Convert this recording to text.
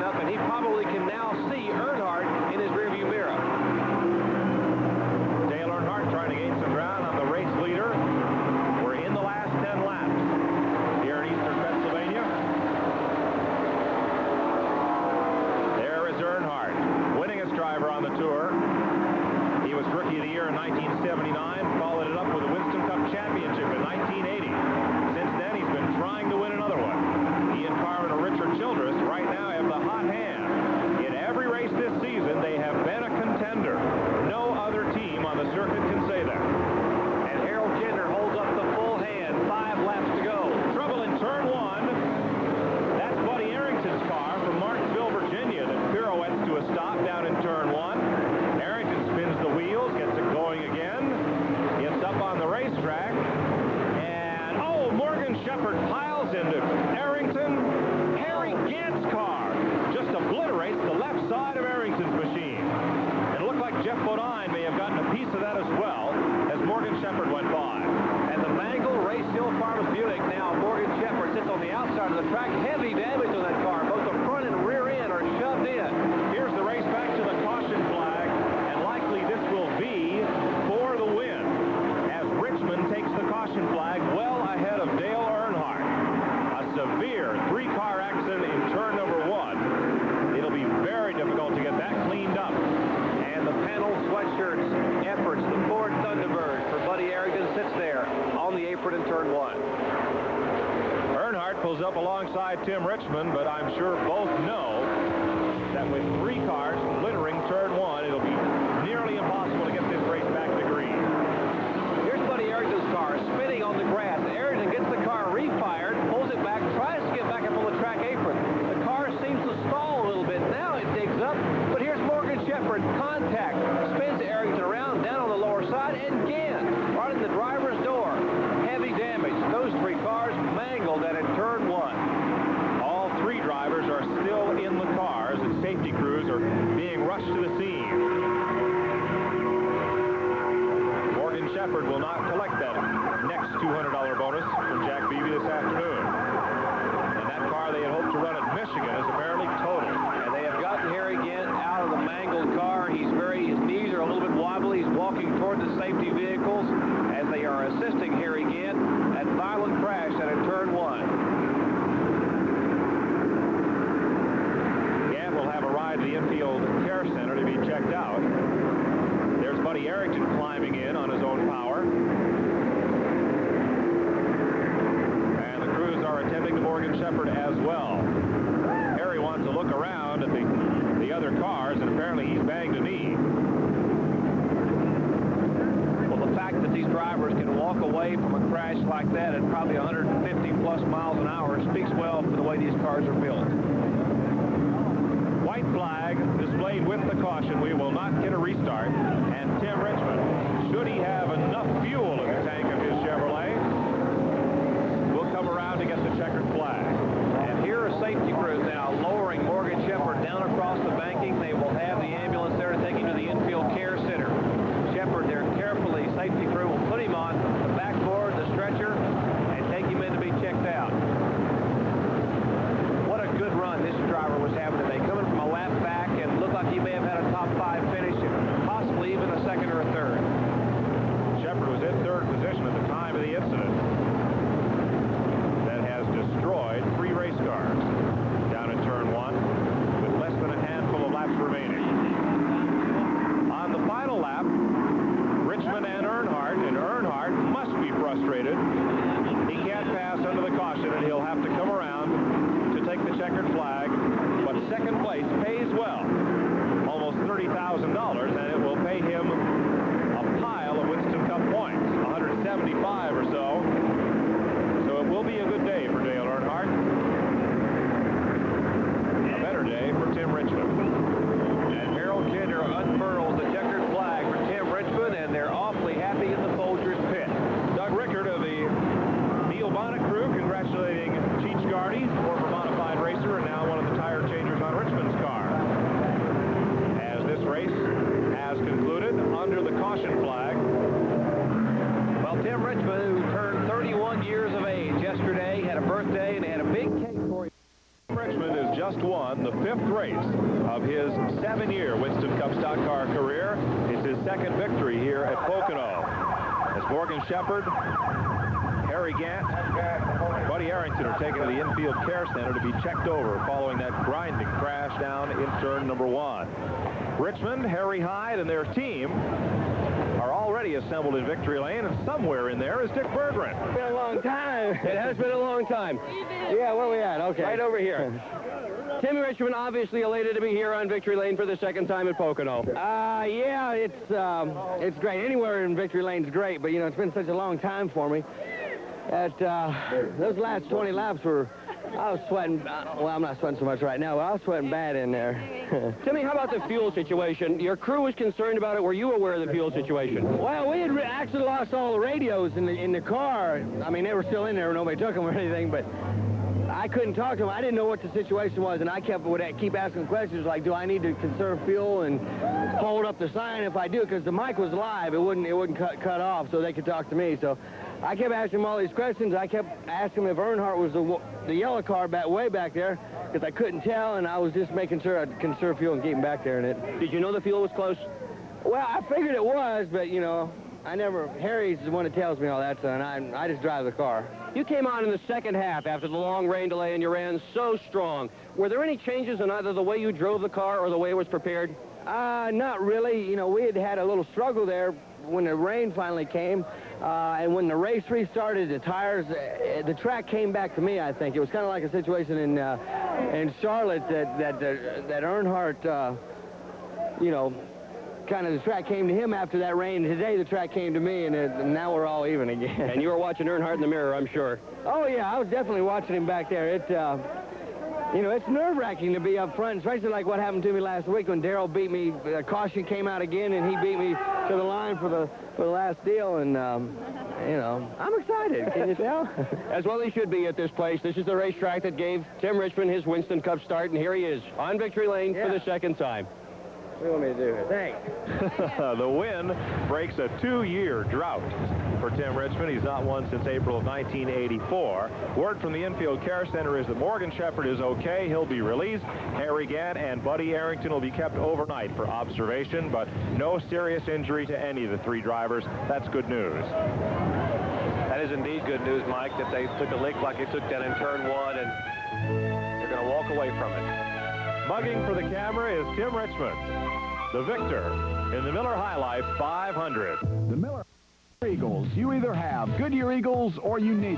up, and he probably can now see Earnhardt in his rearview mirror. Dale Earnhardt trying to gain some ground on the race leader. We're in the last 10 laps here in eastern Pennsylvania. There is Earnhardt, winningest driver on the tour. He was Rookie of the Year in 1979, followed it up with the Winston Cup Championship in 1980. Since then, he's been trying to win another one. He and Carmen or Richard Childress right now have the hot hand. In every race this season, they have been a contender. No other team on the circuit can say that. And Harold Kinder holds up the full hand. 5 laps to go. Trouble in turn 1. That's Buddy Arrington's car from Martinsville, Virginia, that pirouettes to a stop down in turn 1. Arrington spins the wheels, gets it going again, gets up on the racetrack, and oh, Morgan Shepherd piles into Arrington. Harry Gant's car just obliterates the left side of Arrington's machine. It looked like Jeff Bodine may have gotten a piece of that as well as Morgan Shepherd went by. And the mangled Race Hill Farmers Buick now, Morgan Shepherd sits on the outside of the track. Heavy damage on that car. Both the front and rear end are shoved in. Here's the race back to the caution flag, and likely this will be for the win, as Richmond takes the caution flag well ahead of Dale Earnhardt. A severe 3-car accident in turn number 1. It'll be very difficult to get that cleaned up. And the panel sweatshirts efforts, the Ford Thunderbird for Buddy Arrington sits there on the apron in turn 1. Earnhardt pulls up alongside Tim Richmond, but I'm sure both know that with 3 cars littering turn 1, it'll be nearly impossible to get this race back to green. Here's Buddy Arrington's car spinning on the grass. Arrington gets the car refired, pulls it back, tries to get back up on the track apron. The car seems to stall a little bit. Now it digs up, but here's Morgan Shepherd. Contact. Spins Arrington around, down on the lower side, and again, right in the driver's door. Heavy damage. Those 3 cars mangled and in turn 1. All 3 drivers are still in the cars, and safety crews are being rushed to the scene. Morgan Shepherd will not collect that next $200 bonus from Jack Beebe this afternoon. And that car they had hoped to run at Michigan is apparently totaled. And they have gotten Harry Gant out of the mangled car. His knees are a little bit wobbly. He's walking toward the safety vehicles as they are assisting Harry Gant. That violent crash that in turn 1. Gant will have a ride to the infield care center to be checked out. There's Buddy Arrington climbing in on his own power. And the crews are attending to Morgan Shepherd as well. Harry wants to look around at the other cars, and apparently he's banged a knee. Well, the fact that these drivers can walk away from a crash like that at probably 150+ miles an hour speaks well for the way these cars are built. White flag displayed with the caution. We will not get a restart. And Tim Richmond, should he have enough fuel in the tank of his Chevrolet, will come around to get the checkered flag. And here are safety crews now lowering Morgan Shepherd down across the banking. They will have the ambulance there to take him to the infield care center. Shepherd there carefully, safety crew will put him on the backboard, the stretcher, and take him in to be checked out. What a good run this driver was having today. Coming from a lap back and looked like he may have had a top 5 finish, and possibly even a 2nd or a 3rd. Shepherd was in 3rd position at the time of the incident that has destroyed 3 race cars down in turn 1 with less than a handful of laps remaining. On the final lap, Richmond and Earnhardt must be frustrated. He can't pass under the caution, and he'll have to come around to take the checkered flag. But 2nd place pays well, almost $30,000, and it will pay him a pile of Winston Cup points, 175 or so. So it will be a good day for Dale Earnhardt. A better day for Tim Richmond. And Harold Kinder unfurls the checkered flag for Tim Richmond, and they're awfully happy in the Folgers pit. Doug Rickard of the Neil Bonnet crew congratulating Cheech Gardy, former bona fide racer and now one of the tire changers on Richmond's car. As this race has concluded under the caution flag. Well, Tim Richmond, who turned 31 years of age yesterday, had a birthday and they had a big cake for him. Richmond is just one. won the 5th race of his 7-year Winston Cup stock car career. It's his 2nd victory here at Pocono. As Morgan Shepherd, Harry Gant, and Buddy Arrington are taken to the infield care center to be checked over following that grinding crash down in turn number 1. Richmond, Harry Hyde, and their team are already assembled in victory lane, and somewhere in there is Dick Berggren. It's been a long time. It has been a long time. Yeah, where are we at? Okay. Right over here. Timmy Richmond obviously elated to be here on victory lane for the 2nd time at Pocono. Yeah, it's great. Anywhere in victory lane is great, but, you know, it's been such a long time for me. Those last 20 laps I was sweating. Well, I'm not sweating so much right now, but I was sweating bad in there. Timmy, how about the fuel situation? Your crew was concerned about it. Were you aware of the fuel situation? Well, we had actually lost all the radios in the car. I mean, they were still in there. Nobody took them or anything, but I couldn't talk to them. I didn't know what the situation was, and I would keep asking questions like, do I need to conserve fuel and hold up the sign if I do? Because the mic was live. It wouldn't cut off so they could talk to me. So I kept asking him all these questions. I kept asking him if Earnhardt was the yellow car way back there, because I couldn't tell, and I was just making sure I'd conserve fuel and keep him back there in it. Did you know the fuel was close? Well, I figured it was, but, you know, Harry's the one that tells me all that, so and I just drive the car. You came on in the 2nd half after the long rain delay, and you ran so strong. Were there any changes in either the way you drove the car or the way it was prepared? Not really. You know, we had a little struggle there when the rain finally came, and when the race restarted, the tires, the track came back to me, I think. It was kind of like a situation in Charlotte that Earnhardt, you know, kind of the track came to him after that rain. Today the track came to me, and now we're all even again. And you were watching Earnhardt in the mirror, I'm sure. Oh, yeah, I was definitely watching him back there. You know, it's nerve-wracking to be up front, especially like what happened to me last week when Darrell beat me. Caution came out again, and he beat me to the line for the last deal, and you know, I'm excited. Can you tell? As well he should be at this place. This is the racetrack that gave Tim Richmond his Winston Cup start, and here he is on victory lane for the 2nd time. What do you want me to do here? Thanks. The win breaks a 2-year drought for Tim Richmond. He's not won since April of 1984. Word from the infield care center is that Morgan Shepherd is okay. He'll be released. Harry Gant and Buddy Arrington will be kept overnight for observation, but no serious injury to any of the 3 drivers. That's good news. That is indeed good news, Mike, that they took a leak like they took that in turn 1, and they're going to walk away from it. Mugging for the camera is Tim Richmond, the victor in the Miller High Life 500. The Miller Eagles. You either have Goodyear Eagles or you need